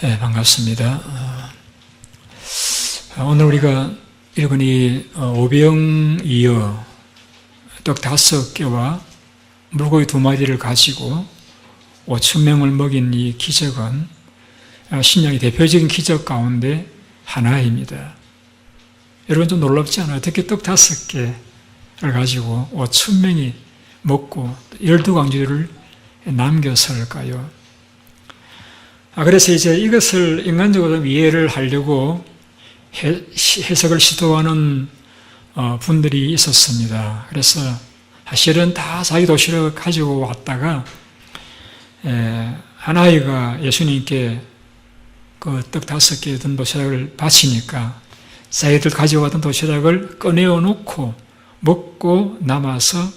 네, 반갑습니다. 오늘 우리가 읽은 이 오병이어 떡 5개와 물고기 2마리를 가지고 5,000명을 먹인 이 기적은 신약의 대표적인 기적 가운데 하나입니다. 여러분 좀 놀랍지 않아요? 어떻게 떡 5개를 가지고 5,000명이 먹고 12광주를 남겼을까요? 그래서 이제 이것을 인간적으로 이해를 하려고 해석을 시도하는 분들이 있었습니다. 그래서 사실은 다 자기 도시락을 가지고 왔다가 한 아이가 예수님께 그 떡 5개 든 도시락을 바치니까 자기들 가져왔던 도시락을 꺼내어 놓고 먹고 남아서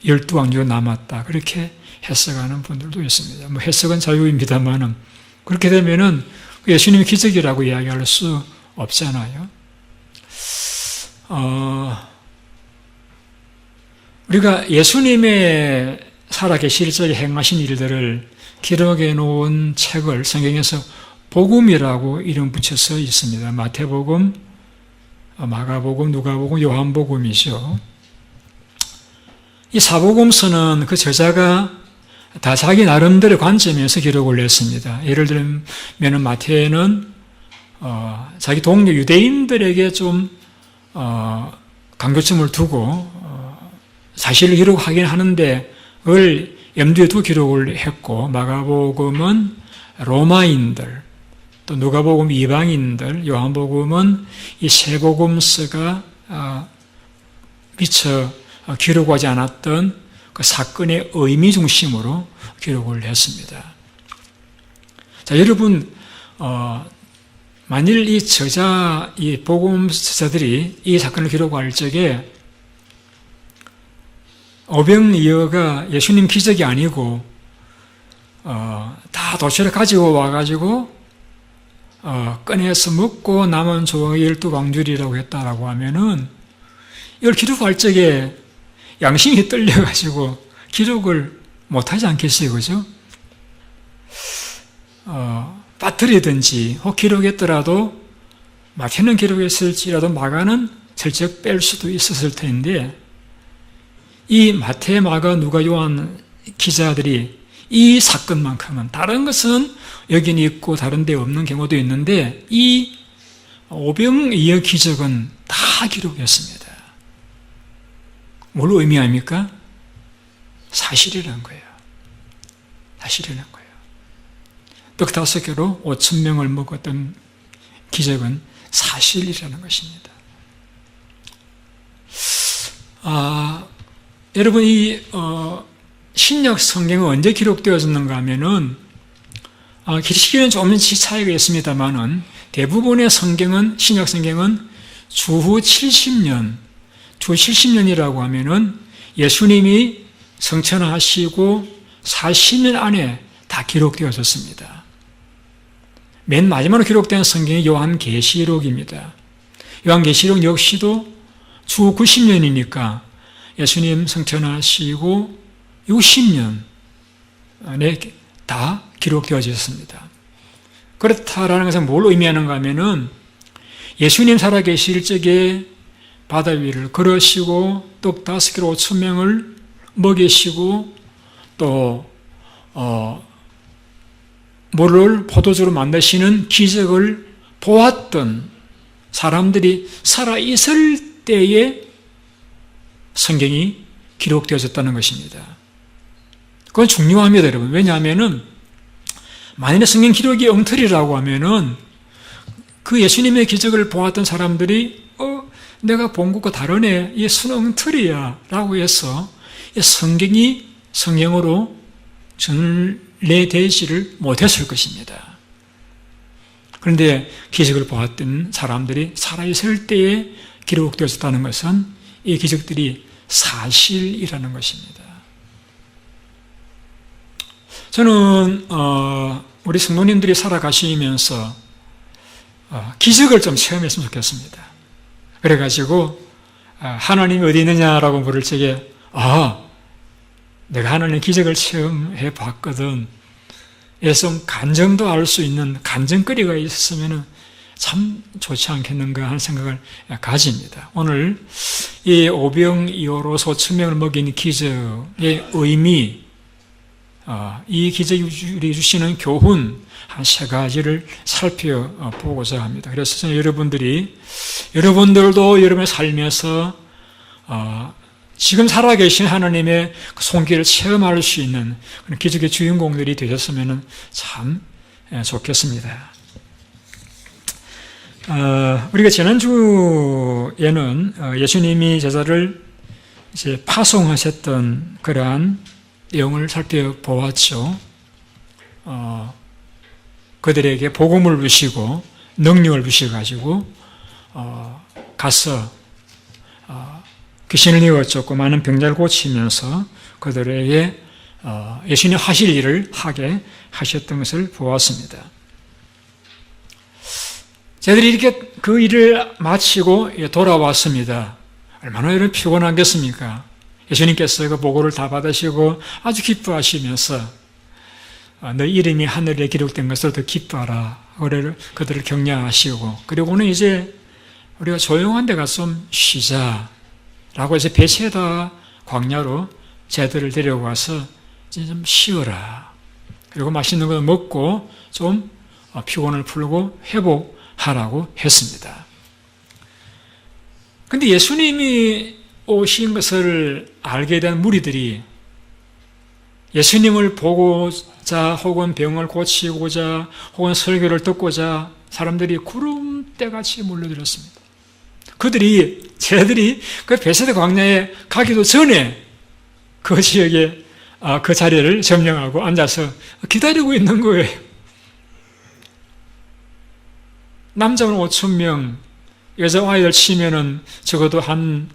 12왕주가 남았다. 그렇게 해석하는 분들도 있습니다. 뭐 해석은 자유입니다만은 그렇게 되면은 예수님의 기적이라고 이야기할 수 없잖아요. 우리가 예수님의 살아계실 적에 행하신 일들을 기록해 놓은 책을 성경에서 복음이라고 이름 붙여서 있습니다. 마태복음, 마가복음, 누가복음, 요한복음이죠. 이 사복음서는 그 저자가 다 자기 나름대로의 관점에서 기록을 했습니다. 예를 들면 마태는 자기 동료 유대인들에게 좀 강조점을 두고 사실을 기록하긴 하는데 그걸 염두에 두고 기록을 했고, 마가복음은 로마인들, 또 누가복음 이방인들, 요한복음은 이 세복음서가 미처 기록하지 않았던 그 사건의 의미 중심으로 기록을 했습니다. 자, 여러분, 만일 이 저자, 이 복음서자들이 이 사건을 기록할 적에 오병이어가 예수님 기적이 아니고 다 도시락 가지고 와가지고 꺼내서 먹고 남은 조각이 12광주리라고 했다라고 하면은 이걸 기록할 적에 양심이 떨려가지고 기록을 못하지 않겠어요, 그죠? 빠뜨리든지 혹 기록했더라도 마태는 기록했을지라도 마가는 슬쩍 뺄 수도 있었을 텐데 이 마태, 마가, 누가, 요한 기자들이 이 사건만큼은 다른 것은 여긴 있고 다른 데 없는 경우도 있는데 이 오병이어 기적은 다 기록했습니다. 뭘 의미합니까? 사실이라는 거예요. 사실이라는 거예요. 떡 5개로 5,000명을 먹었던 기적은 사실이라는 것입니다. 여러분, 이 신약 성경은 언제 기록되어졌는가 하면은 시기는 조금씩 차이가 있습니다만은 대부분의 성경은, 신약 성경은 주후 70년이라고 하면은 예수님이 성천하시고 40년 안에 다 기록되어졌습니다. 맨 마지막으로 기록된 성경이 요한계시록입니다. 요한계시록 역시도 주후 90년이니까 예수님 성천하시고 60년 안에 다 기록되어졌습니다. 그렇다라는 것은 뭘 의미하는가 하면은 예수님 살아계실 적에 바다 위를 걸으시고 떡 5개로 5,000명을 먹이시고 또 물을 포도주로 만드시는 기적을 보았던 사람들이 살아있을 때에 성경이 기록되어졌다는 것입니다. 그건 중요합니다, 여러분. 왜냐하면은 만일에 성경 기록이 엉터리라고 하면은 그 예수님의 기적을 보았던 사람들이 내가 본 것과 다르네, 이 순엉터리야 라고 해서 성경이 성경으로 전래되지를 못했을 것입니다. 그런데 기적을 보았던 사람들이 살아있을 때에 기록되어졌다는 것은 이 기적들이 사실이라는 것입니다. 저는 우리 성도님들이 살아가시면서 기적을 좀 체험했으면 좋겠습니다. 그래가지고 하나님이 어디 있느냐라고 물을 적에 내가 하나님의 기적을 체험해 봤거든. 에서 간정도 알 수 있는 간정거리가 있었으면 참 좋지 않겠는가 하는 생각을 가집니다. 오늘 이 오병이어로 소천명을 먹인 기적의 의미, 이 기적이 주시는 교훈 한 세 가지를 살펴보고자 합니다. 그래서 저는 여러분들도 여러분의 삶에서 지금 살아계신 하나님의 손길을 체험할 수 있는 그런 기적의 주인공들이 되셨으면 참 좋겠습니다. 우리가 지난주에는 예수님이 제자를 이제 파송하셨던 그러한 내용을 살펴보았죠. 그들에게 복음을 주시고 능력을 주셔가지고 가서 귀신을 이어쫓고 많은 병자를 고치면서 그들에게 예수님 하실 일을 하게 하셨던 것을 보았습니다. 저희들이 이렇게 그 일을 마치고 돌아왔습니다. 얼마나 여러분 피곤하겠습니까? 예수님께서 그 보고를 다 받으시고 아주 기뻐하시면서 너 이름이 하늘에 기록된 것을 더 기뻐하라. 그들을 격려하시고, 그리고는 이제 우리가 조용한 데 가서 좀 쉬자 라고 해서 베세다 광야로 쟤들을 데려가서 이제 좀 쉬어라. 그리고 맛있는 거 먹고 좀 피곤을 풀고 회복하라고 했습니다. 근데 예수님이 오신 것을 알게 된 무리들이 예수님을 보고자 혹은 병을 고치고자 혹은 설교를 듣고자 사람들이 구름대같이 몰려들었습니다. 쟤들이 그 베세다 광야에 가기도 전에 그 지역에 그 자리를 점령하고 앉아서 기다리고 있는 거예요. 남자는 5,000명, 여자 아이들 치면은 적어도 한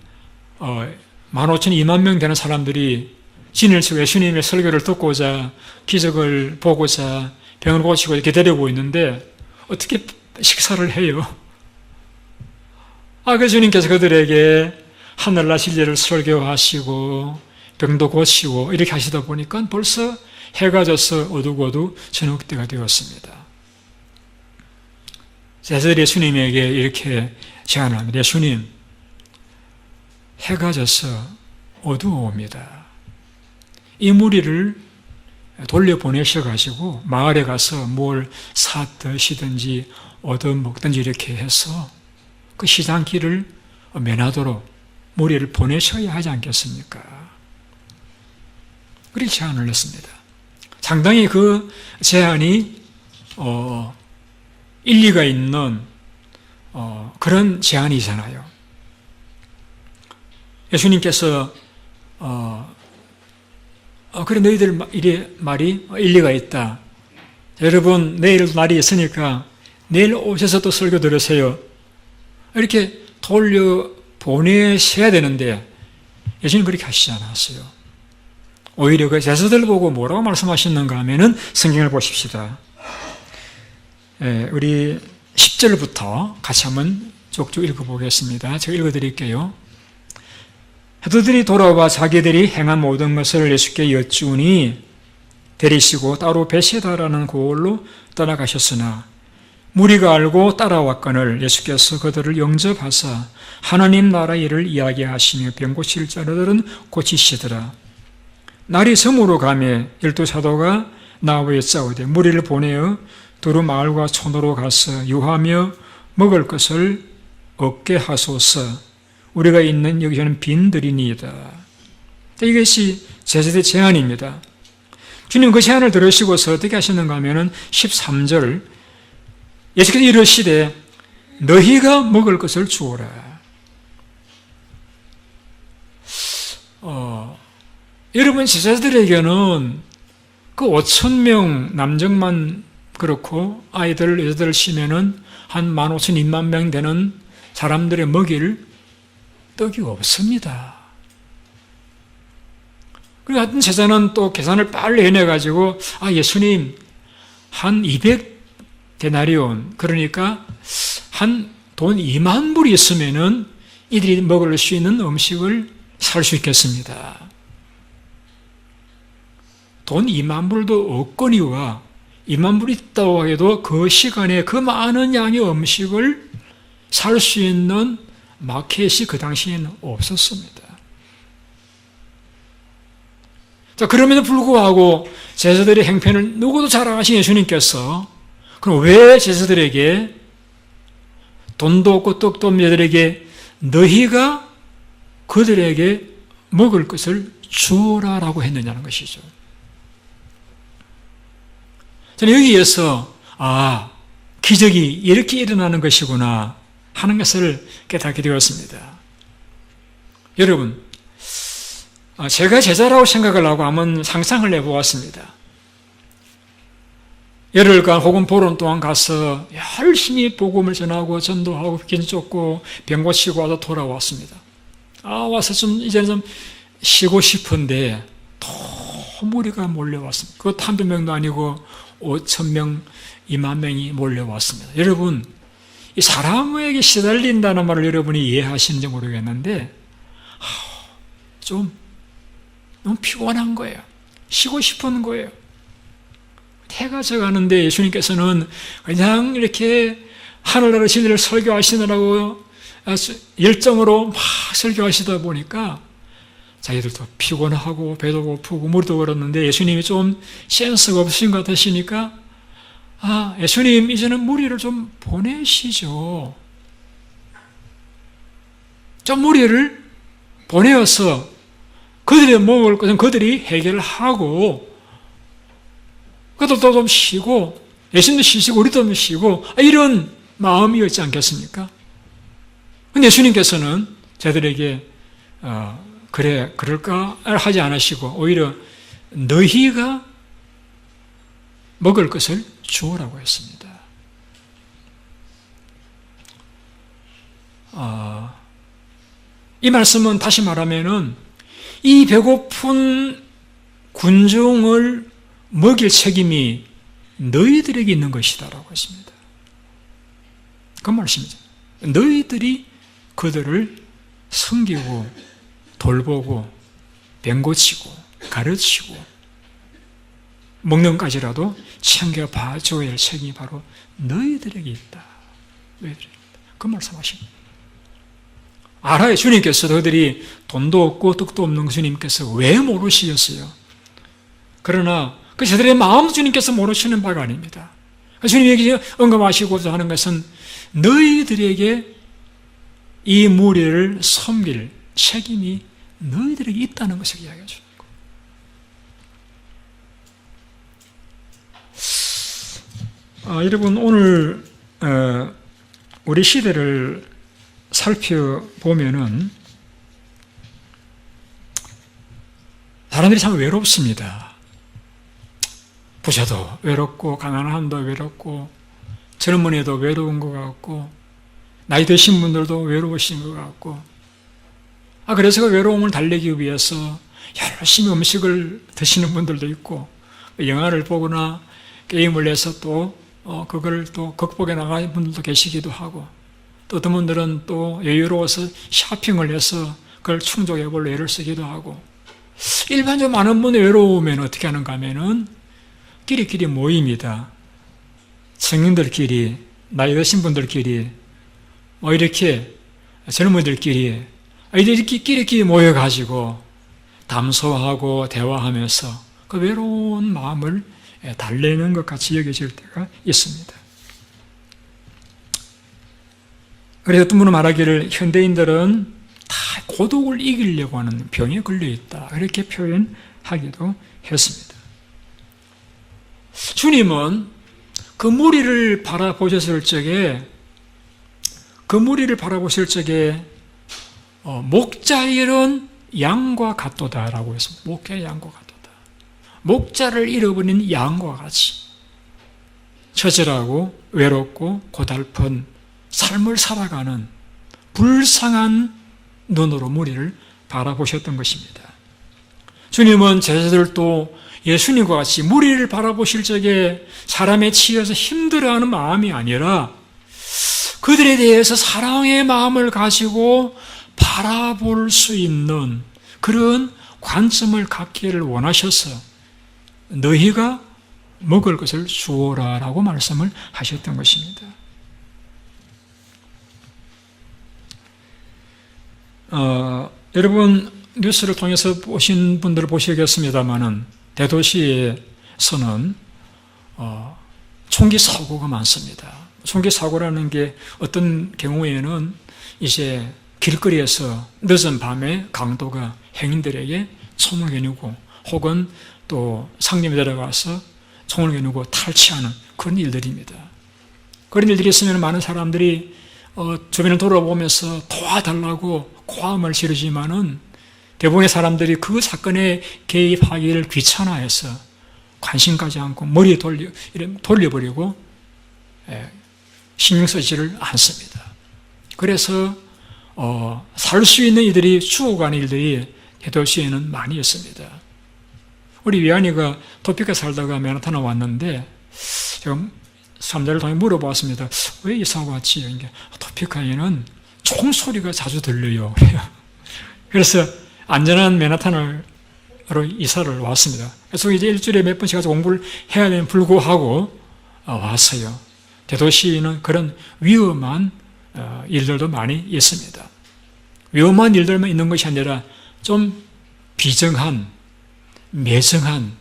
15,000, 2만 명 되는 사람들이 진을 치고 예수님의 설교를 듣고자 기적을 보고자 병을 고치고 기다리고 있는데 어떻게 식사를 해요? 그래서 주님께서 그들에게 하늘나라 진리를 설교하시고 병도 고치고 이렇게 하시다 보니까 벌써 해가 져서 어둑어둑 저녁 때가 되었습니다. 제자들이 예수님에게 이렇게 제안을 합니다. 예수님, 해가 져서 어두워옵니다. 이 무리를 돌려보내셔가지고 마을에 가서 뭘 사 드시든지 얻어먹든지 이렇게 해서 그 시장길을 면하도록 무리를 보내셔야 하지 않겠습니까? 그렇게 제안을 했습니다. 상당히 그 제안이 일리가 있는 그런 제안이잖아요. 예수님께서 그래 너희들 말이 일리가 있다. 여러분 내일 날이 있으니까 내일 오셔서 또 설교 들으세요. 이렇게 돌려보내셔야 되는데 예수님 그렇게 하시지 않았어요. 오히려 그 제자들 보고 뭐라고 말씀하셨는가 하면은 성경을 보십시다. 우리 10절부터 같이 한번 쭉쭉 읽어보겠습니다. 제가 읽어드릴게요. 사도들이 돌아와 자기들이 행한 모든 것을 예수께 여쭈니 데리시고 따로 베세다라는 고을로 떠나가셨으나 무리가 알고 따라왔거늘 예수께서 그들을 영접하사 하나님 나라 일을 이야기하시며 병 고칠 자들은 고치시더라. 날이 저물어 가매 12사도가 나와 싸우되 무리를 보내어 두루 마을과 촌으로 가서 유하며 먹을 것을 얻게 하소서. 우리가 있는 여기서는 빈들이니이다. 이것이 제자들의 제안입니다. 주님 그 제안을 들으시고서 어떻게 하셨는가 하면은 13절 예수께서 이르시되 너희가 먹을 것을 주오라. 여러분 제자들에게는 그 5,000명 남정만 그렇고 아이들 여자들 치면은 한 15,000, 2만 명 되는 사람들의 먹일 떡이 없습니다. 그리고 하여튼 제자는 또 계산을 빨리 해내가지고 예수님 한 200데나리온 그러니까 한 돈 2만 불이 있으면은 이들이 먹을 수 있는 음식을 살 수 있겠습니다. 돈 2만 불도 없거니와 2만 불이 있다고 해도 그 시간에 그 많은 양의 음식을 살 수 있는 마켓이 그 당시에는 없었습니다. 자, 그럼에도 불구하고 제자들의 행편을 누구도 잘 아신 예수님께서 그럼 왜 제자들에게 돈도 없고 떡도 없는 자들에게 너희가 그들에게 먹을 것을 주라라고 했느냐는 것이죠. 저는 여기에서 기적이 이렇게 일어나는 것이구나 하는 것을 깨닫게 되었습니다. 여러분, 제가 제자라고 생각을 하고 한번 상상을 해보았습니다. 열흘간 혹은 보름 동안 가서 열심히 복음을 전하고 전도하고 긴 쫓고 병 고치고 와서 돌아왔습니다. 와서 이제는 좀 쉬고 싶은데 또 무리가 몰려왔습니다. 그것도 한두 명도 아니고 5,000명, 2만 명이 몰려왔습니다. 여러분, 이 사람에게 시달린다는 말을 여러분이 이해하시는지 모르겠는데 좀 너무 피곤한 거예요. 쉬고 싶은 거예요. 해가 져가는데 예수님께서는 그냥 이렇게 하늘나라 진리를 설교하시느라고 열정으로 막 설교하시다 보니까 자기들도 피곤하고 배도 고프고 무리도 걸었는데 예수님이 좀 센스가 없으신 것 같으시니까 예수님 이제는 무리를 좀 보내시죠. 좀 무리를 보내어서 그들이 먹을 것은 그들이 해결하고 그들도 좀 쉬고 예수님도 쉬시고 우리도 좀 쉬고 이런 마음이었지 않겠습니까? 근데 예수님께서는 저들에게 그래 그럴까 하지 않으시고 오히려 너희가 먹을 것을 주오라고 했습니다. 이 말씀은 다시 말하면은 이 배고픈 군중을 먹일 책임이 너희들에게 있는 것이다라고 했습니다. 그 말씀이죠. 너희들이 그들을 섬기고 돌보고 병 고치고 가르치고 먹는 까지라도 챙겨봐 줘야 할 책임이 바로 너희들에게 있다. 너희들에게 있다. 그 말씀하십니다. 알아요. 주님께서 너희들이 돈도 없고 떡도 없는 주님께서 왜 모르시겠어요? 그러나 그 저들의 마음 주님께서 모르시는 바가 아닙니다. 주님에게 언급하시고자 하는 것은 너희들에게 이 무리를 섬길 책임이 너희들에게 있다는 것을 이야기해 주는 거예요. 여러분 오늘 우리 시대를 살펴보면은 사람들이 참 외롭습니다. 부자도 외롭고 가난한 사람도 외롭고 젊은이도 외로운 것 같고 나이 드신 분들도 외로우신 것 같고 그래서 그 외로움을 달래기 위해서 열심히 음식을 드시는 분들도 있고 영화를 보거나 게임을 해서 또 그걸 또 극복해 나가는 분들도 계시기도 하고 또 어떤 분들은 또 여유로워서 쇼핑을 해서 그걸 충족해 볼 애를 쓰기도 하고 일반적으로 많은 분이 외로우면 어떻게 하는가 하면은 끼리끼리 모입니다. 성인들끼리, 나이 드신 분들끼리, 이렇게 젊은이들끼리, 이렇게 끼리끼리 모여가지고 담소하고 대화하면서 그 외로운 마음을 달래는 것 같이 여겨질 때가 있습니다. 그래서 어떤 분은 말하기를 현대인들은 다 고독을 이기려고 하는 병에 걸려있다. 이렇게 표현하기도 했습니다. 주님은 그 무리를 바라보셨을 적에 목자 잃은 양과 같도다라고 했습니다. 목자의 양과 같도다. 목자를 잃어버린 양과 같이 처절하고 외롭고 고달픈 삶을 살아가는 불쌍한 눈으로 무리를 바라보셨던 것입니다. 주님은 제자들도 예수님과 같이 무리를 바라보실 적에 사람에 치여서 힘들어하는 마음이 아니라 그들에 대해서 사랑의 마음을 가지고 바라볼 수 있는 그런 관점을 갖기를 원하셔서 너희가 먹을 것을 주어라 라고 말씀을 하셨던 것입니다. 여러분 뉴스를 통해서 보신 분들을 보시겠습니다만은 대도시에서는 총기 사고가 많습니다. 총기 사고라는 게 어떤 경우에는 이제 길거리에서 늦은 밤에 강도가 행인들에게 총을 겨누고 혹은 또 상점에 들어가서 총을 겨누고 탈취하는 그런 일들입니다. 그런 일들이 있으면 많은 사람들이 주변을 돌아보면서 도와달라고 고함을 지르지만은 대부분의 사람들이 그 사건에 개입하기를 귀찮아해서 관심 가지 않고 머리에 돌려버리고 신경 쓰지를 않습니다. 그래서 살 수 있는 이들이 죽어가는 일들이 대도시에는 많이 있습니다. 우리 위안이가 토피카 살다가 맨하탄에 왔는데 제가 사람들을 통해 물어봤습니다. 왜 이사 왔지? 토피카에는 총소리가 자주 들려요. 그래서 안전한 맨하탄으로 이사를 왔습니다. 그래서 이제 일주일에 몇 번씩 가서 공부를 해야 되는 불구하고 왔어요. 대도시는 그런 위험한 일들도 많이 있습니다. 위험한 일들만 있는 것이 아니라 좀 비정한, 매정한,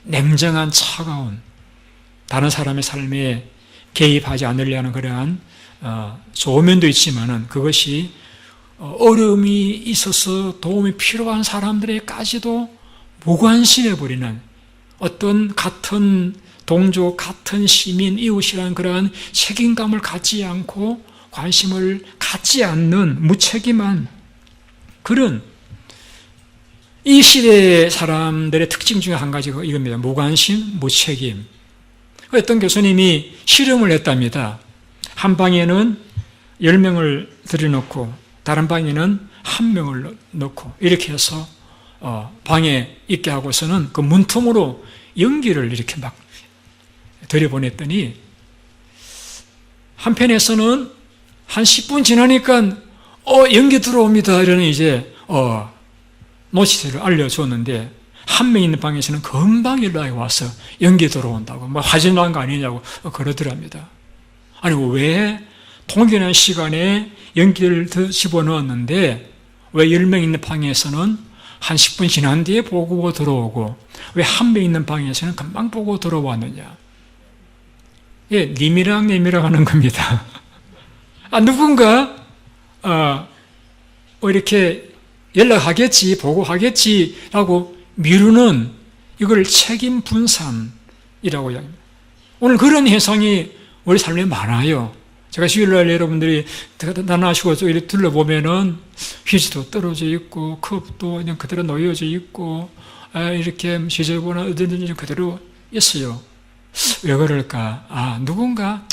냉정한, 차가운 다른 사람의 삶에 개입하지 않으려 하는 그러한 좋은 면도 있지만은 그것이 어려움이 있어서 도움이 필요한 사람들에게까지도 무관심해버리는 어떤 같은 동족, 같은 시민, 이웃이라는 그러한 책임감을 갖지 않고 관심을 갖지 않는 무책임한 그런 이 시대의 사람들의 특징 중에 한 가지가 이겁니다. 무관심, 무책임. 어떤 교수님이 실험을 했답니다. 한 방에는 10명을 들여놓고 다른 방에는 1명을 넣고 이렇게 해서 방에 있게 하고서는 그 문틈으로 연기를 이렇게 막 들여보냈더니 한편에서는 한 10분 지나니까 연기 들어옵니다. 이러는 이제 노티스를 알려줬는데 한 명 있는 방에서는 금방 연락이 와서 연기 들어온다고 뭐 화질 난 거 아니냐고 그러더랍니다. 아니 왜 동일한 시간에 연기를 더 집어넣었는데 왜 10명 있는 방에서는 한 10분 지난 뒤에 보고 들어오고 왜 한 명 있는 방에서는 금방 보고 들어왔느냐. 예, 님이랑 내미랑 하는 겁니다. 누군가 이렇게 연락하겠지, 보고하겠지라고 미루는 이걸 책임 분산이라고 이야기합니다. 오늘 그런 현상이 우리 삶에 많아요. 제가 주일날 여러분들이 나나시고 이렇게 둘러보면은 휴지도 떨어져 있고 컵도 그냥 그대로 놓여져 있고 이렇게 지저분한 어디든지 그대로 있어요. 왜 그럴까? 누군가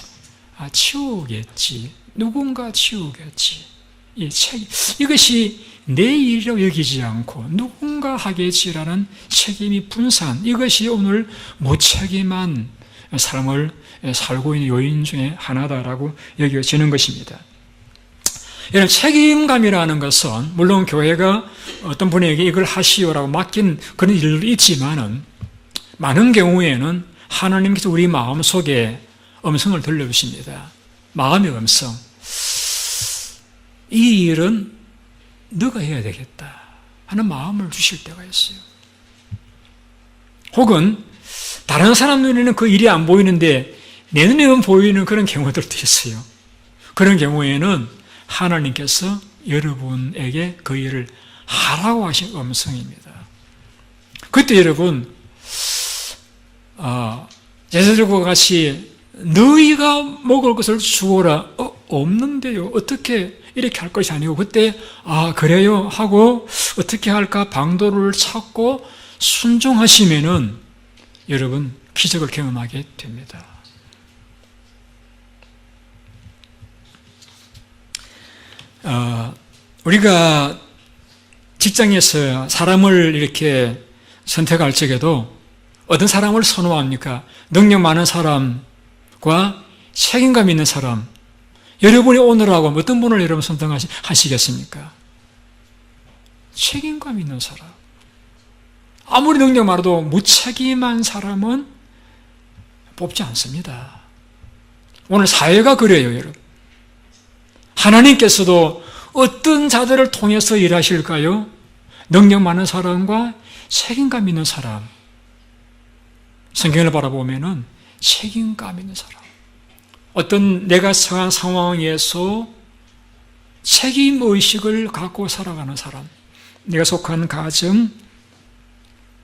치우겠지. 누군가 치우겠지. 이 책임, 이것이 내 일이라고 여기지 않고 누군가 하겠지라는 책임이 분산, 이것이 오늘 무책임한 삶을 살고 있는 요인 중에 하나다라고 여겨지는 것입니다. 이런 책임감이라는 것은 물론 교회가 어떤 분에게 이걸 하시오라고 맡긴 그런 일도 있지만은 많은 경우에는 하나님께서 우리 마음 속에 음성을 들려주십니다. 마음의 음성. 이 일은 너가 해야 되겠다 하는 마음을 주실 때가 있어요. 혹은 다른 사람 눈에는 그 일이 안 보이는데 내 눈에는 보이는 그런 경우들도 있어요. 그런 경우에는 하나님께서 여러분에게 그 일을 하라고 하신 음성입니다. 그때 여러분 제자들과 같이 너희가 먹을 것을 주어라. 없는데요. 어떻게 이렇게 할 것이 아니고 그때 그래요 하고 어떻게 할까 방도를 찾고 순종하시면은 여러분 기적을 경험하게 됩니다. 우리가 직장에서 사람을 이렇게 선택할 적에도 어떤 사람을 선호합니까? 능력 많은 사람과 책임감 있는 사람. 여러분이 오늘하고 어떤 분을 여러분 선택하시겠습니까? 책임감 있는 사람. 아무리 능력 많아도 무책임한 사람은 뽑지 않습니다. 오늘 사회가 그래요, 여러분. 하나님께서도 어떤 자들을 통해서 일하실까요? 능력 많은 사람과 책임감 있는 사람. 성경을 바라보면은 책임감 있는 사람. 어떤 내가 처한 상황에서 책임의식을 갖고 살아가는 사람. 내가 속한 가정,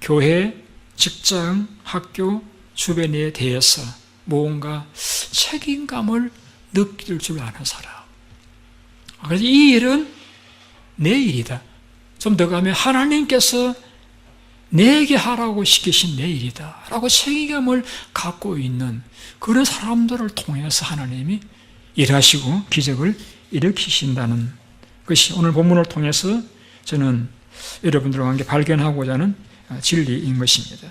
교회, 직장, 학교, 주변에 대해서 뭔가 책임감을 느낄 줄 아는 사람. 그래서 이 일은 내 일이다. 좀 더 가면 하나님께서 내게 하라고 시키신 내 일이다 라고 책임감을 갖고 있는 그런 사람들을 통해서 하나님이 일하시고 기적을 일으키신다는 것이 오늘 본문을 통해서 저는 여러분들과 함께 발견하고자 하는 진리인 것입니다.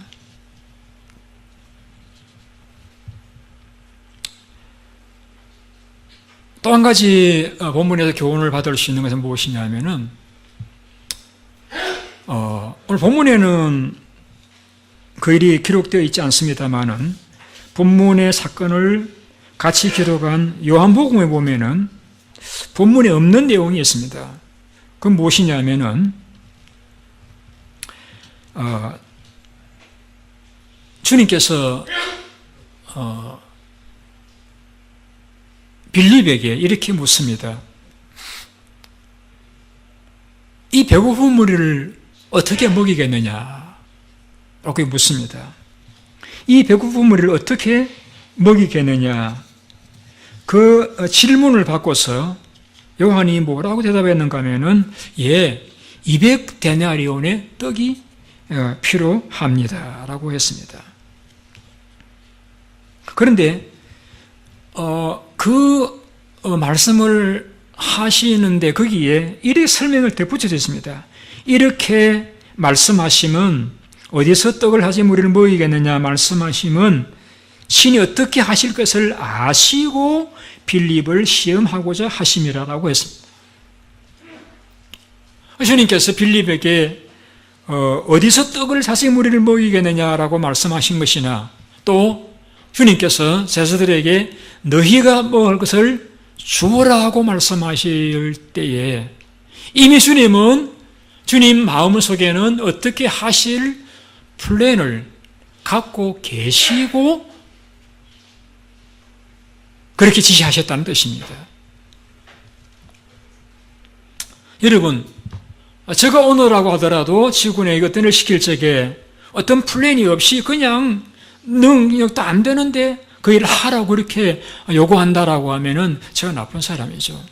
또 한 가지 본문에서 교훈을 받을 수 있는 것은 무엇이냐면은 오늘 본문에는 그 일이 기록되어 있지 않습니다만은 본문의 사건을 같이 기록한 요한복음에 보면은 본문에 없는 내용이 있습니다. 그건 무엇이냐면은 주님께서 빌립에게 이렇게 묻습니다. 이 배고픈 무리를 어떻게 먹이겠느냐? 라고 묻습니다. 이 배고픈 무리를 어떻게 먹이겠느냐? 그 질문을 받고서 요한이 뭐라고 대답했는가 하면은 200데나리온의 떡이 필요합니다. 라고 했습니다. 그런데 그 말씀을 하시는데 거기에 이렇게 설명을 덧붙여 있습니다. 이렇게 말씀하시면 어디서 떡을 하지 무리를 먹이겠느냐 말씀하시면 신이 어떻게 하실 것을 아시고 빌립을 시험하고자 하심이라고 했습니다. 주님께서 빌립에게 어디서 떡을 자식 무리를 먹이겠느냐라고 말씀하신 것이나 또 주님께서 제자들에게 너희가 먹을 것을 주어라고 말씀하실 때에 이미 주님은 주님 마음속에는 어떻게 하실 플랜을 갖고 계시고 그렇게 지시하셨다는 뜻입니다. 여러분, 제가 오너라고 하더라도 직원에게 어떤 일을 시킬 적에 어떤 플랜이 없이 그냥 능력도 안 되는데 그 일을 하라고 그렇게 요구한다라고 하면은 제가 나쁜 사람이죠.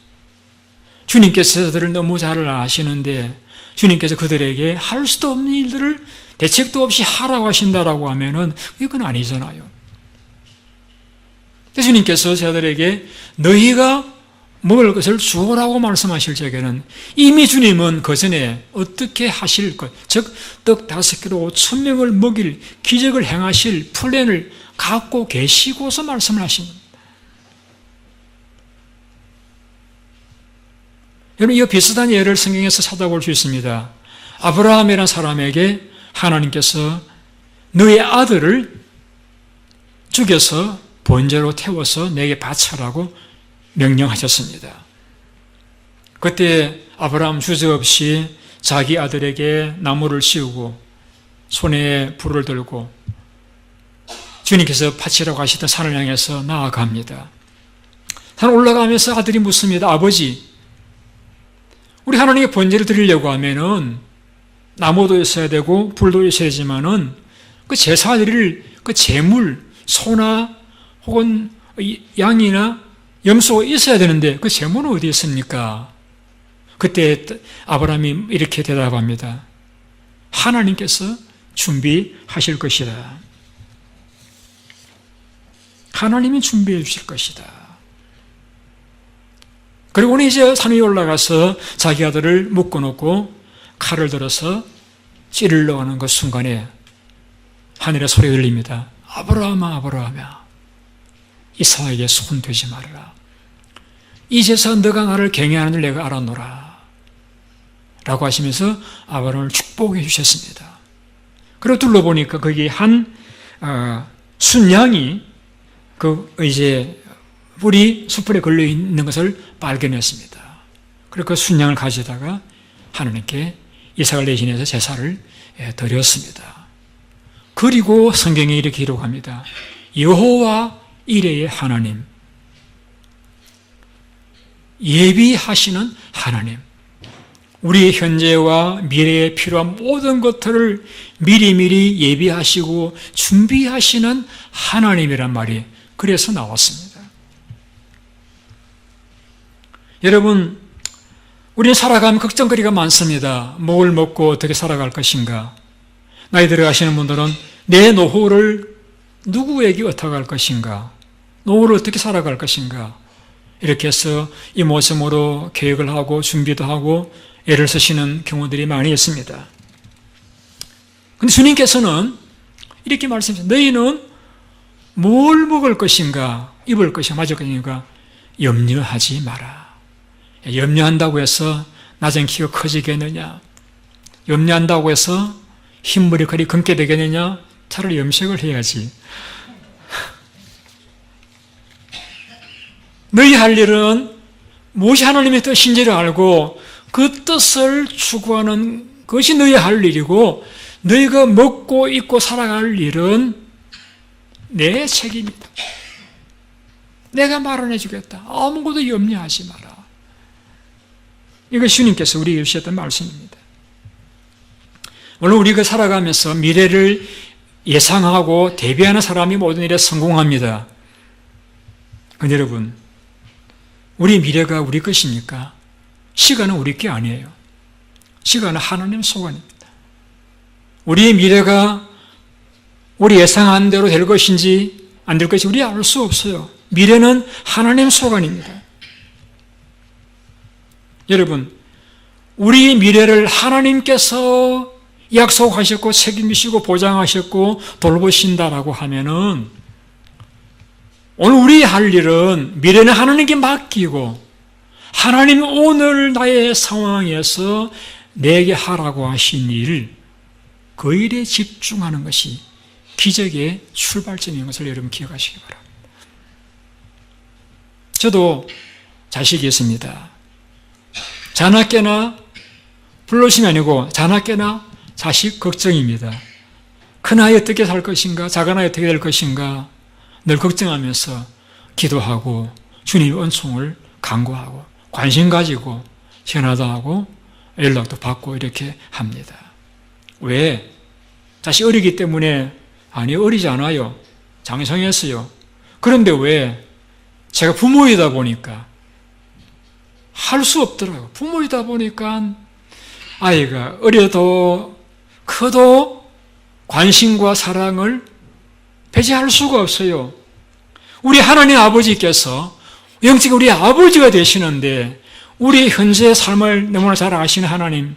주님께서 저들을 너무 잘 아시는데 주님께서 그들에게 할 수도 없는 일들을 대책도 없이 하라고 하신다라고 하면은 이건 아니잖아요. 주님께서 저들에게 너희가 먹을 것을 주어라고 말씀하실 적에는 이미 주님은 그 전에 어떻게 하실 것, 즉 떡 5개로 5,000명을 먹일 기적을 행하실 플랜을 갖고 계시고서 말씀을 하신 겁니다. 여러분, 이 비슷한 예를 성경에서 찾아볼 수 있습니다. 아브라함이라는 사람에게 하나님께서 너의 아들을 죽여서 번제로 태워서 내게 바쳐라고 명령하셨습니다. 그때 아브라함 주저없이 자기 아들에게 나무를 씌우고 손에 불을 들고 주님께서 바치라고 하시던 산을 향해서 나아갑니다. 산 올라가면서 아들이 묻습니다. 아버지, 우리 하나님께 번제를 드리려고 하면은 나무도 있어야 되고 불도 있어야 되지만은 그 제사 드릴 그 제물, 소나 혹은 양이나 염소가 있어야 되는데 그 제물은 어디 있습니까? 그때 아브라함이 이렇게 대답합니다. 하나님께서 준비하실 것이다. 하나님이 준비해 주실 것이다. 그리고는 이제 산 위에 올라가서 자기 아들을 묶어놓고 칼을 들어서 찌르려고 하는 그 순간에 하늘에 소리가 들립니다. 아브라함아, 아브라함아, 이삭에게 손대지 말아라. 이제서 너가 나를 경외하는 줄 내가 알았노라. 라고 하시면서 아브라함을 축복해 주셨습니다. 그리고 둘러보니까 거기 한 순양이 이제 뿔이 숯불에 걸려 있는 것을 발견했습니다. 그리고 그 순양을 가져다가 하나님께 이삭을 대신해서 제사를 드렸습니다. 그리고 성경에 이렇게 기록합니다. 여호와 이레의 하나님, 예비하시는 하나님, 우리의 현재와 미래에 필요한 모든 것들을 미리미리 예비하시고 준비하시는 하나님이란 말이 그래서 나왔습니다. 여러분, 우리는 살아가면 걱정거리가 많습니다. 뭘 먹고 어떻게 살아갈 것인가? 나이 들어가시는 분들은 내 노후를 누구에게 어떡할 것인가? 노후를 어떻게 살아갈 것인가? 이렇게 해서 이 모습으로 계획을 하고 준비도 하고 애를 쓰시는 경우들이 많이 있습니다. 근데 주님께서는 이렇게 말씀하셨어요. 너희는 뭘 먹을 것인가, 입을 것인가, 맞을 것인가 염려하지 마라. 염려한다고 해서 낮은 키가 커지겠느냐, 염려한다고 해서 흰머리 그리 검게 되겠느냐, 차라리 염색을 해야지. 너희 할 일은 무엇이 하나님의 뜻인지를 알고 그 뜻을 추구하는 것이 너희 할 일이고, 너희가 먹고 입고 살아갈 일은 내 책임이다. 내가 마련해 주겠다. 아무것도 염려하지 마라. 이것이 주님께서 우리에게 주셨던 말씀입니다. 물론 우리가 살아가면서 미래를 예상하고 대비하는 사람이 모든 일에 성공합니다. 근데 여러분, 우리 미래가 우리 것입니까? 시간은 우리 게 아니에요. 시간은 하나님 소관입니다. 우리의 미래가 우리 예상한 대로 될 것인지 안 될 것인지 우리 알 수 없어요. 미래는 하나님 소관입니다. 여러분, 우리 미래를 하나님께서 약속하셨고 책임지시고 보장하셨고 돌보신다라고 하면은 오늘 우리 할 일은 미래는 하나님께 맡기고 하나님 오늘 나의 상황에서 내게 하라고 하신 일, 그 일에 집중하는 것이 기적의 출발점인 것을 여러분 기억하시기 바랍니다. 저도 자식이 있습니다. 자나깨나, 불러심이 아니고 자나깨나 자식 걱정입니다. 큰아이 어떻게 살 것인가, 작은아이 어떻게 될 것인가 늘 걱정하면서 기도하고 주님의 은총을 간구하고 관심 가지고 전화도 하고 연락도 받고 이렇게 합니다. 왜? 자식 어리기 때문에? 아니, 어리지 않아요. 장성했어요. 그런데 왜? 제가 부모이다 보니까 할 수 없더라고요. 부모이다 보니까 아이가 어려도 커도 관심과 사랑을 배제할 수가 없어요. 우리 하나님 아버지께서 영적인 우리 아버지가 되시는데 우리 현재의 삶을 너무나 잘 아시는 하나님,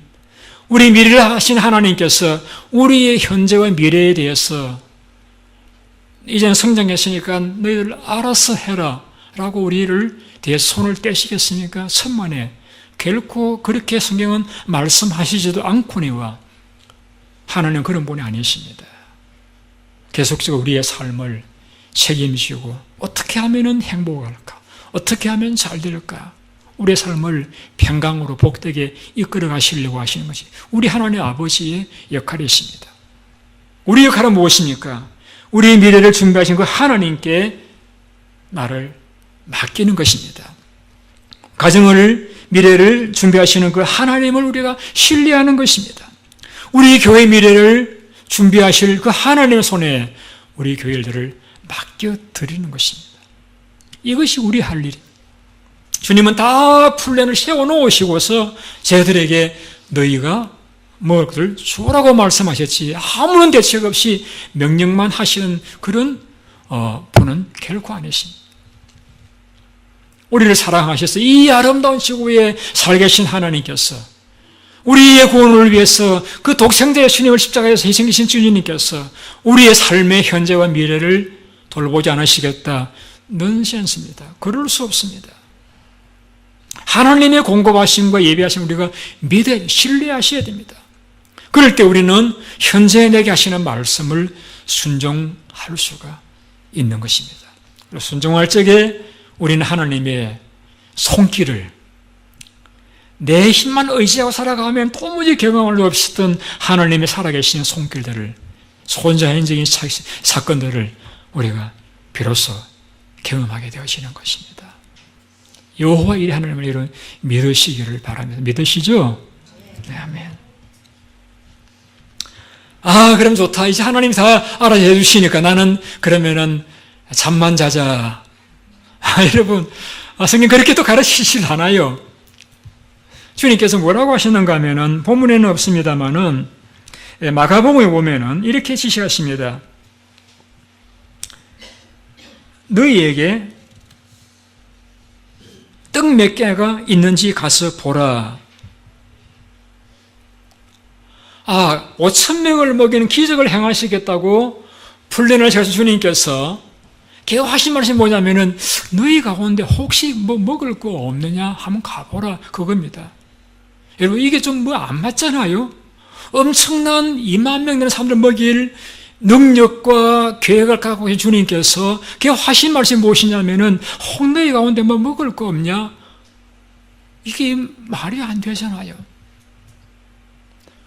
우리 미래를 아시는 하나님께서 우리의 현재와 미래에 대해서 이제는 성장했으니까 너희들 알아서 해라 라고 우리를 대해서 손을 떼시겠습니까? 천만에 결코 그렇게 성경은 말씀하시지도 않거니와 하나님은 그런 분이 아니십니다. 계속적으로 우리의 삶을 책임지고 어떻게 하면 행복할까? 어떻게 하면 잘 될까? 우리의 삶을 평강으로 복되게 이끌어 가시려고 하시는 것이 우리 하나님 아버지의 역할이십니다. 우리 역할은 무엇입니까? 우리의 미래를 준비하신 그 하나님께 나를 맡기는 것입니다. 가정을, 미래를 준비하시는 그 하나님을 우리가 신뢰하는 것입니다. 우리 교회 미래를 준비하실 그 하나님의 손에 우리 교회들을 맡겨드리는 것입니다. 이것이 우리 할 일입니다. 주님은 다 플랜을 세워놓으시고서 저희들에게 너희가 먹을 것을 주라고 말씀하셨지 아무런 대책 없이 명령만 하시는 그런 분은 결코 아니십니다. 우리를 사랑하셔서 이 아름다운 지구에 살게 하신 하나님께서 우리의 구원을 위해서 그 독생자의 주님을 십자가에서 희생하신 주님께서 우리의 삶의 현재와 미래를 돌보지 않으시겠다. 넌센스입니다. 그럴 수 없습니다. 하나님의 공급하심과 예비하심 우리가 신뢰하셔야 됩니다. 그럴 때 우리는 현재 내게 하시는 말씀을 순종할 수가 있는 것입니다. 순종할 적에 우리는 하나님의 손길을 내 힘만 의지하고 살아가면 도무지 경험할 수 없었던 하나님의 살아계신 손길들을, 손자연적인 사건들을 우리가 비로소 경험하게 되어지는 것입니다. 여호와 일의 하나님을 믿으시기를 바랍니다. 믿으시죠? 네, 아멘. 그럼 좋다. 이제 하나님 다 알아해 주시니까 나는 그러면은 잠만 자자. 여러분, 성경 그렇게 또 가르치질 않아요. 주님께서 뭐라고 하시는가 하면은 본문에는 없습니다만은 마가복음에 보면은 이렇게 지시하십니다. 너희에게 떡 몇 개가 있는지 가서 보라. 5,000명을 먹이는 기적을 행하시겠다고 훈련을 하셔서 주님께서 하신 말씀이 뭐냐면은 너희 가운데 혹시 뭐 먹을 거 없느냐? 한번 가보라. 그겁니다. 여러분, 이게 좀 안 맞잖아요? 엄청난 2만 명 되는 사람들 먹일 능력과 계획을 갖고 계신 주님께서 하신 말씀이 무엇이냐면은 혹 너희 가운데 뭐 먹을 거 없냐? 이게 말이 안 되잖아요.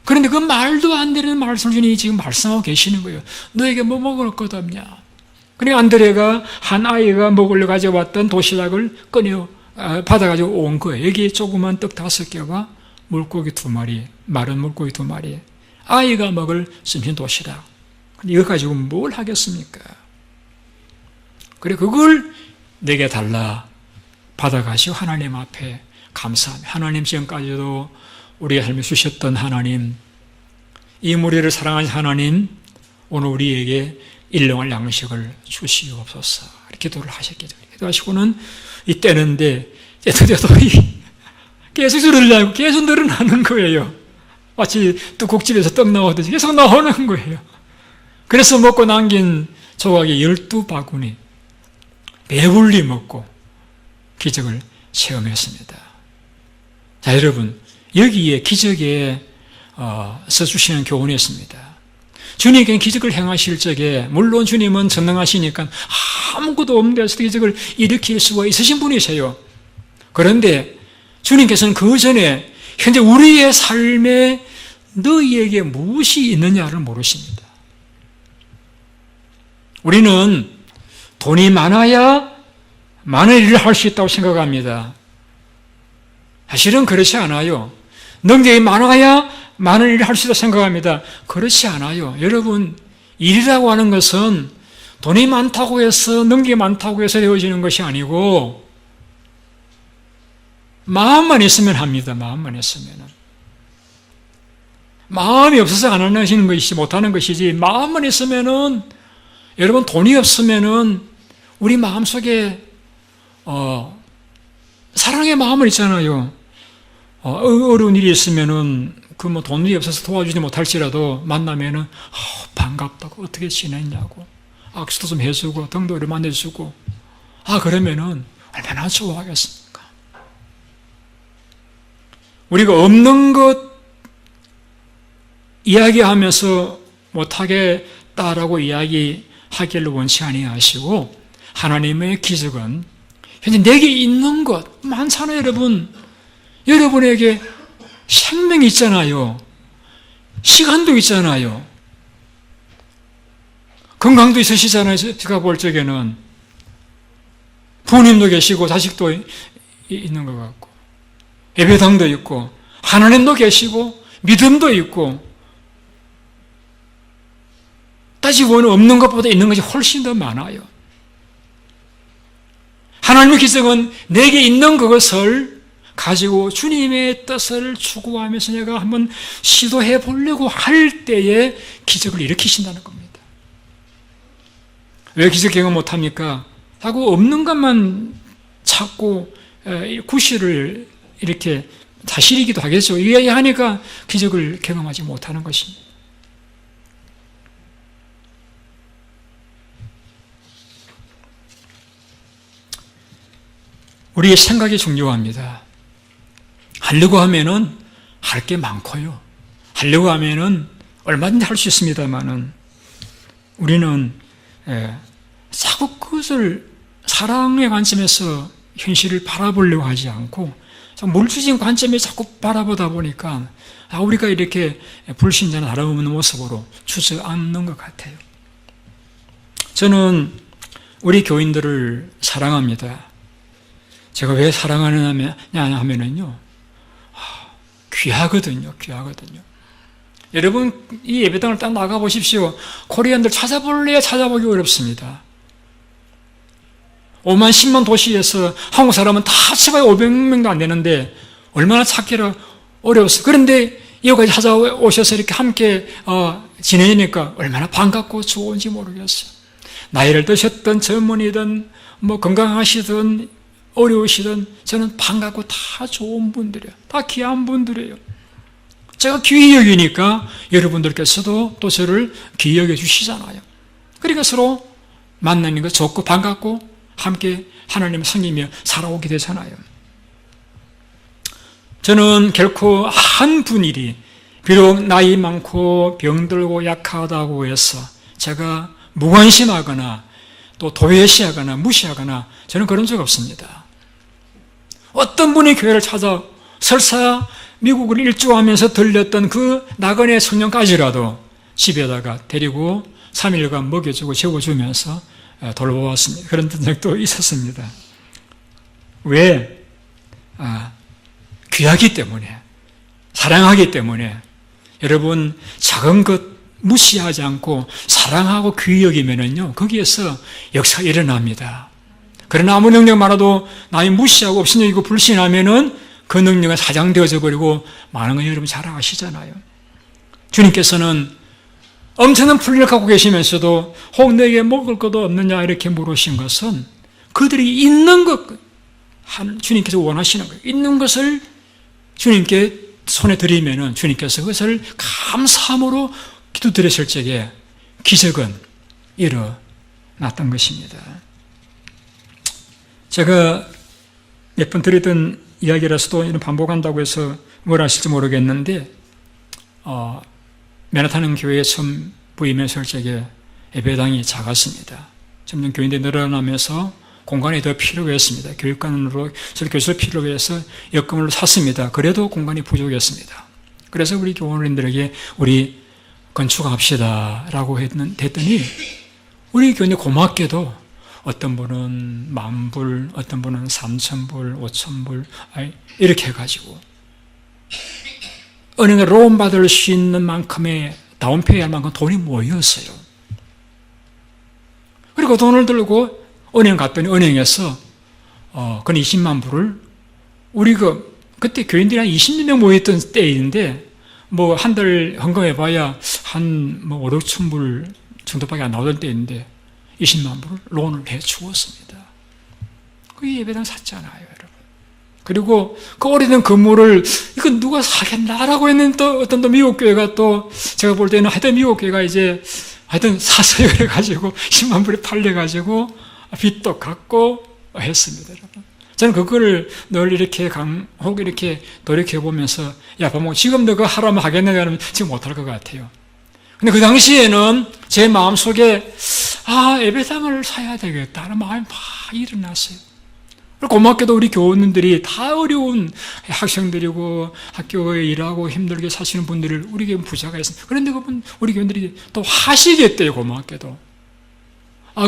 그런데 그 말도 안 되는 말씀을 주님이 지금 말씀하고 계시는 거예요. 너에게 뭐 먹을 것 없냐? 그러니까 안드레가 한 아이가 먹으려 가져왔던 도시락을 받아가지고 온 거예요. 여기 조그만 떡 5개와 물고기 2마리, 마른 물고기 2마리. 아이가 먹을 숨쉰 도시락. 이거 가지고 뭘 하겠습니까? 그래, 그걸 내게 달라. 받아가시고 하나님 앞에 감사하며, 하나님 지금까지도 우리 삶에 주셨던 하나님, 이 무리를 사랑하는 하나님, 오늘 우리에게 일용할 양식을 주시옵소서. 이렇게 기도를 하셨겠죠. 기도하시고는 이 떼는데, 떼더니 계속 늘어나고 계속 늘어나는 거예요. 마치 떡국집에서 떡 나오듯이 계속 나오는 거예요. 그래서 먹고 남긴 조각이 12바구니 배불리 먹고 기적을 체험했습니다. 자, 여러분, 여기에 기적에 써주시는 교훈이 있습니다. 주님께는 기적을 행하실 적에 물론 주님은 전능하시니까 아무것도 없는 데서 기적을 일으킬 수가 있으신 분이세요. 그런데 주님께서는 그 전에 현재 우리의 삶에 너희에게 무엇이 있느냐를 모르십니다. 우리는 돈이 많아야 많은 일을 할 수 있다고 생각합니다. 사실은 그렇지 않아요. 능력이 많아야 많은 일을 할 수 있다고 생각합니다. 그렇지 않아요. 여러분, 일이라고 하는 것은 돈이 많다고 해서, 능력이 많다고 해서 되어지는 것이 아니고 마음만 있으면 합니다. 마음만 있으면. 마음이 없어서 안 하시는 것이지 못하는 것이지, 마음만 있으면은, 여러분, 돈이 없으면은 우리 마음속에 사랑의 마음은 있잖아요. 어려운 일이 있으면은 돈이 없어서 도와주지 못할지라도 만나면은 반갑다고, 어떻게 지냈냐고, 악수도 좀 해주고 등도 이렇게 해주고, 그러면은 얼마나 좋아하겠습니까? 우리가 없는 것 이야기하면서 못하겠다라고 이야기하기를 원치 아니하시고, 하나님의 기적은 현재 내게 있는 것 많잖아요. 여러분, 여러분에게 생명이 있잖아요. 시간도 있잖아요. 건강도 있으시잖아요. 제가 볼 적에는 부모님도 계시고 자식도 있는 것 같고, 예배당도 있고, 하나님도 계시고, 믿음도 있고, 따지고 보면 없는 것보다 있는 것이 훨씬 더 많아요. 하나님의 기적은 내게 있는 그것을 가지고 주님의 뜻을 추구하면서 내가 한번 시도해 보려고 할 때에 기적을 일으키신다는 겁니다. 왜 기적 경험 못합니까? 자꾸 없는 것만 찾고 구실을 이렇게 사실이기도 하겠죠. 이게 하니까 기적을 경험하지 못하는 것입니다. 우리의 생각이 중요합니다. 하려고 하면은 할 게 많고요. 하려고 하면은 얼마든지 할 수 있습니다만은 우리는 자꾸 그것을 사랑의 관점에서 현실을 바라보려고 하지 않고 물질적인 관점에 자꾸 바라보다 보니까 우리가 이렇게 불신자나 다름없는 모습으로 주저앉는 것 같아요. 저는 우리 교인들을 사랑합니다. 제가 왜 사랑하느냐 하면은요, 귀하거든요. 여러분, 이 예배당을 딱 나가보십시오. 코리안들 찾아볼래야 찾아보기 어렵습니다. 5만, 10만 도시에서 한국 사람은 다 합쳐봐야 500명도 안 되는데 얼마나 찾기가 어려웠어요. 그런데 여기까지 찾아오셔서 이렇게 함께 지내니까 얼마나 반갑고 좋은지 모르겠어요. 나이를 드셨든 젊은이든 건강하시든 어려우시든 저는 반갑고 다 좋은 분들이에요. 다 귀한 분들이에요. 제가 귀히 여기니까 여러분들께서도 또 저를 귀히 여겨주시잖아요. 그러니까 서로 만나는 거 좋고 반갑고 함께 하나님을 섬기며 살아오게 되잖아요. 저는 결코 한 분일이 비록 나이 많고 병들고 약하다고 해서 제가 무관심하거나 또 도외시하거나 무시하거나 저는 그런 적 없습니다. 어떤 분이 교회를 찾아 설사 미국을 일주하면서 들렸던 그 나그네 소년까지라도 집에다가 데리고 3일간 먹여주고 재워주면서 돌보았습니다. 그런 적도 있었습니다. 왜? 귀하기 때문에, 사랑하기 때문에. 여러분, 작은 것 무시하지 않고 사랑하고 귀히 여기면은요, 거기에서 역사가 일어납니다. 그러나 아무 능력 많아도 남이 무시하고 없인 여기고 불신하면은 그 능력은 사장되어져 버리고 많은 건 여러분 잘 아시잖아요. 주님께서는 엄청난 풀리를 갖고 계시면서도 혹 너에게 먹을 것도 없느냐 이렇게 물으신 것은 그들이 있는 것, 주님께서 원하시는 거예요. 있는 것을 주님께 손에 드리면은 주님께서 그것을 감사함으로 기도드렸을 적에 기적은 일어났던 것입니다. 제가 몇 번 드리던 이야기라서도 이런 반복한다고 해서 뭘 아실지 모르겠는데, 맨하탄 교회에 처음 부임했을 적에 예배당이 작았습니다. 점점 교인들이 늘어나면서 공간이 더 필요했습니다. 교육관으로 교수를 필요로 해서 여건을 샀습니다. 그래도 공간이 부족했습니다. 그래서 우리 교원님들에게 우리 건축합시다 라고 했더니 우리 교인이 고맙게도 어떤 분은 10,000불, 어떤 분은 3,000불, 5,000불 이렇게 해가지고 은행에 론 받을 수 있는 만큼의 다운페이 할 만큼 돈이 모였어요. 그리고 돈을 들고 은행 갔더니 은행에서 그 20만 불을 우리 그때 교인들이 한 20명 모였던 때인데 한 달 헌금해봐야 한 5, 6천 불 정도밖에 안 나오던 때인데 20만 불을 론을 해 주었습니다. 그 예배당 샀잖아요, 여러분. 그리고 그 오래된 건물을 이거 누가 사겠나라고 했는데 또 어떤 미국 교회가 또 제가 볼 때는 하여튼 미국 교회가 이제 하여튼 사서요 그래가지고 10만 불에 팔려가지고 빚도 갚고 했습니다, 여러분. 저는 그거를 늘 이렇게 혹 이렇게 돌이켜보면서 야, 뭐 지금 너가 하라면 하겠네 하면 지금 못할 것 같아요. 근데 그 당시에는 제 마음속에 예배당을 사야 되겠다 하는 마음이 막 일어났어요. 고맙게도 우리 교우님들이 다 어려운 학생들이고 학교에 일하고 힘들게 사시는 분들을 우리 교회 부자가 있습니다. 그런데 그분 우리 교인들이 또 하시겠대요, 고맙게도.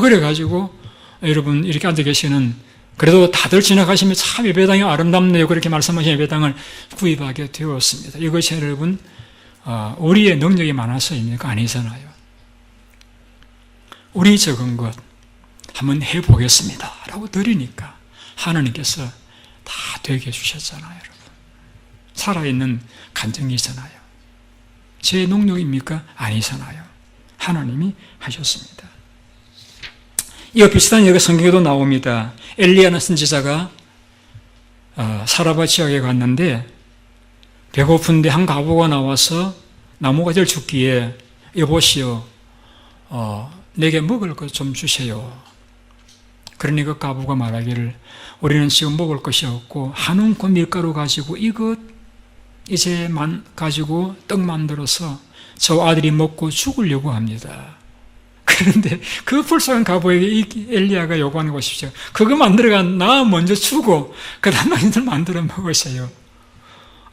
그래가지고 여러분 이렇게 앉아 계시는 그래도 다들 지나가시면 참 예배당이 아름답네요 그렇게 말씀하신 예배당을 구입하게 되었습니다. 이것이 여러분 우리의 능력이 많아서입니까? 아니잖아요. 우리 적은 것 한번 해보겠습니다 라고 드리니까 하나님께서 다 되게 해주셨잖아요, 여러분. 살아있는 간증이잖아요. 제 능력입니까? 아니잖아요. 하나님이 하셨습니다. 이와 비슷한 얘기가 성경에도 나옵니다. 엘리야는 선지자가 사라바 지역에 갔는데 배고픈데 한 과부가 나와서 나무가지를 줍기에 여보시오, 내게 먹을 것 좀 주세요. 그러니 그 과부가 말하기를 우리는 지금 먹을 것이 없고 한 움큼 밀가루 가지고 이것 이제만 가지고 떡 만들어서 저 아들이 먹고 죽으려고 합니다. 그런데 그 불쌍한 가부에게 이 엘리야가 요구하는 것이죠. 그거 만들어가 나 먼저 주고 그 다음 너희들 만들어 먹으세요.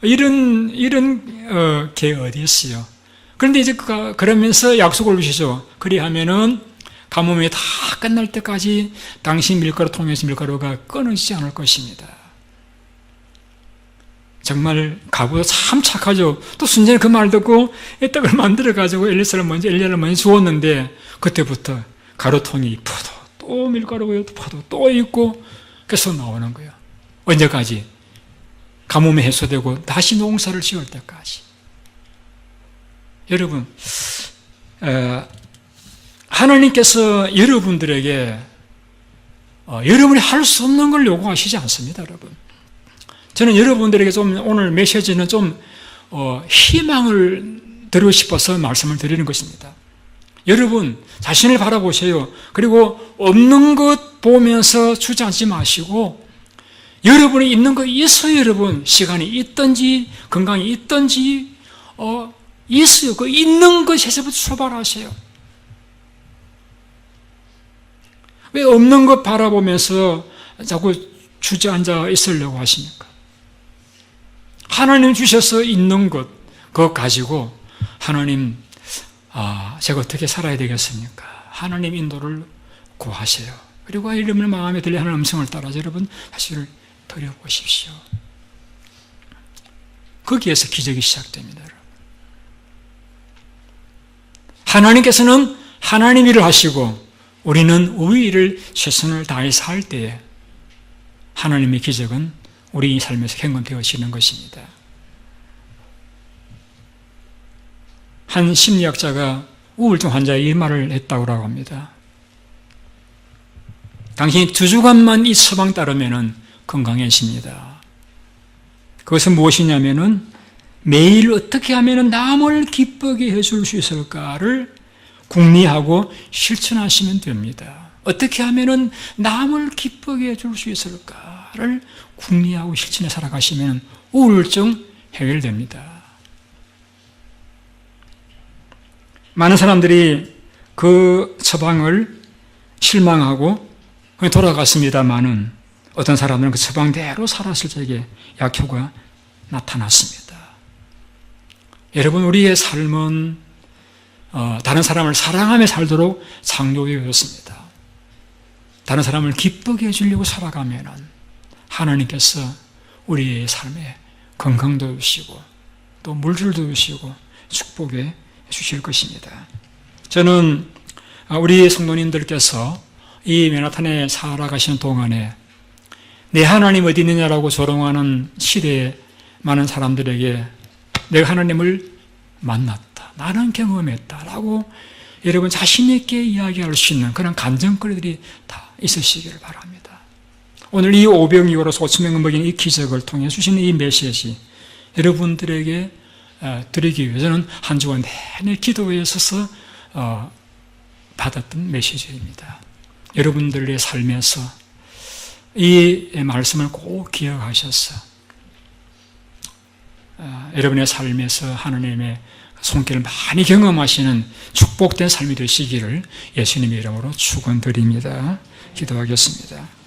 이런 게 어디 있어요. 그런데 이제 그러면서 약속을 주시죠. 그리하면은 가뭄이 다 끝날 때까지 당신 밀가루 통해서 밀가루가 끊어지지 않을 것입니다. 정말 가부도 참 착하죠. 또 순전히 그 말 듣고 이 떡을 만들어가지고 엘리야를 먼저 주었는데 그때부터 가루통이 퍼도 또 밀가루가 퍼도 또 있고 계속 나오는 거예요. 언제까지? 가뭄이 해소되고 다시 농사를 지을 때까지. 여러분, 하나님께서 여러분들에게 여러분이 할 수 없는 걸 요구하시지 않습니다, 여러분. 저는 여러분들에게 좀 오늘 메시지는 좀 희망을 드리고 싶어서 말씀을 드리는 것입니다. 여러분 자신을 바라보세요. 그리고 없는 것 보면서 주저앉지 마시고 여러분이 있는 거 있어요. 여러분 시간이 있든지 건강이 있든지 있어요. 그 있는 것에서부터 출발하세요. 왜 없는 것 바라보면서 자꾸 주저앉아 있으려고 하십니까? 하나님 주셔서 있는 것, 그거 가지고 하나님, 제가 어떻게 살아야 되겠습니까? 하나님 인도를 구하세요. 그리고 이름을 마음에 들려하는 음성을 따라서 여러분 사실을 드려보십시오. 거기에서 기적이 시작됩니다. 여러분. 하나님께서는 하나님 일을 하시고 우리는 우리 일을 최선을 다해서 할 때에 하나님의 기적은 우리 삶에서 경험되어지는 것입니다. 한 심리학자가 우울증 환자에 이 말을 했다고 합니다. 당신이 2주간만 이 처방 따르면 건강해집니다. 그것은 무엇이냐면은 매일 어떻게 하면 남을 기쁘게 해줄 수 있을까를 궁리하고 실천하시면 됩니다. 어떻게 하면 남을 기쁘게 해줄 수 있을까를 궁리하고 실천해 살아가시면 우울증 해결됩니다. 많은 사람들이 그 처방을 실망하고 돌아갔습니다만은 어떤 사람들은 그 처방대로 살았을 적에 약효가 나타났습니다. 여러분 우리의 삶은 다른 사람을 사랑하며 살도록 창조되었습니다. 다른 사람을 기쁘게 해주려고 살아가면 하나님께서 우리의 삶에 건강도 주시고 또 물질도 주시고 축복해 주실 것입니다. 저는 우리 성도님들께서 이 맨하탄에 살아가시는 동안에 내 하나님 어디 있느냐라고 조롱하는 시대에 많은 사람들에게 내가 하나님을 만났다, 나는 경험했다라고 여러분 자신 있게 이야기할 수 있는 그런 간증거리들이 다 있으시기를 바랍니다. 오늘 이 오병이어로 5,000명을 먹인 이 기적을 통해 주시는 이 메시지 여러분들에게 드리기 위해서는 한 주간 내내 기도에 있어서 받았던 메시지입니다. 여러분들의 삶에서 이 말씀을 꼭 기억하셔서 여러분의 삶에서 하나님의 손길을 많이 경험하시는 축복된 삶이 되시기를 예수님의 이름으로 축원드립니다. 기도하겠습니다.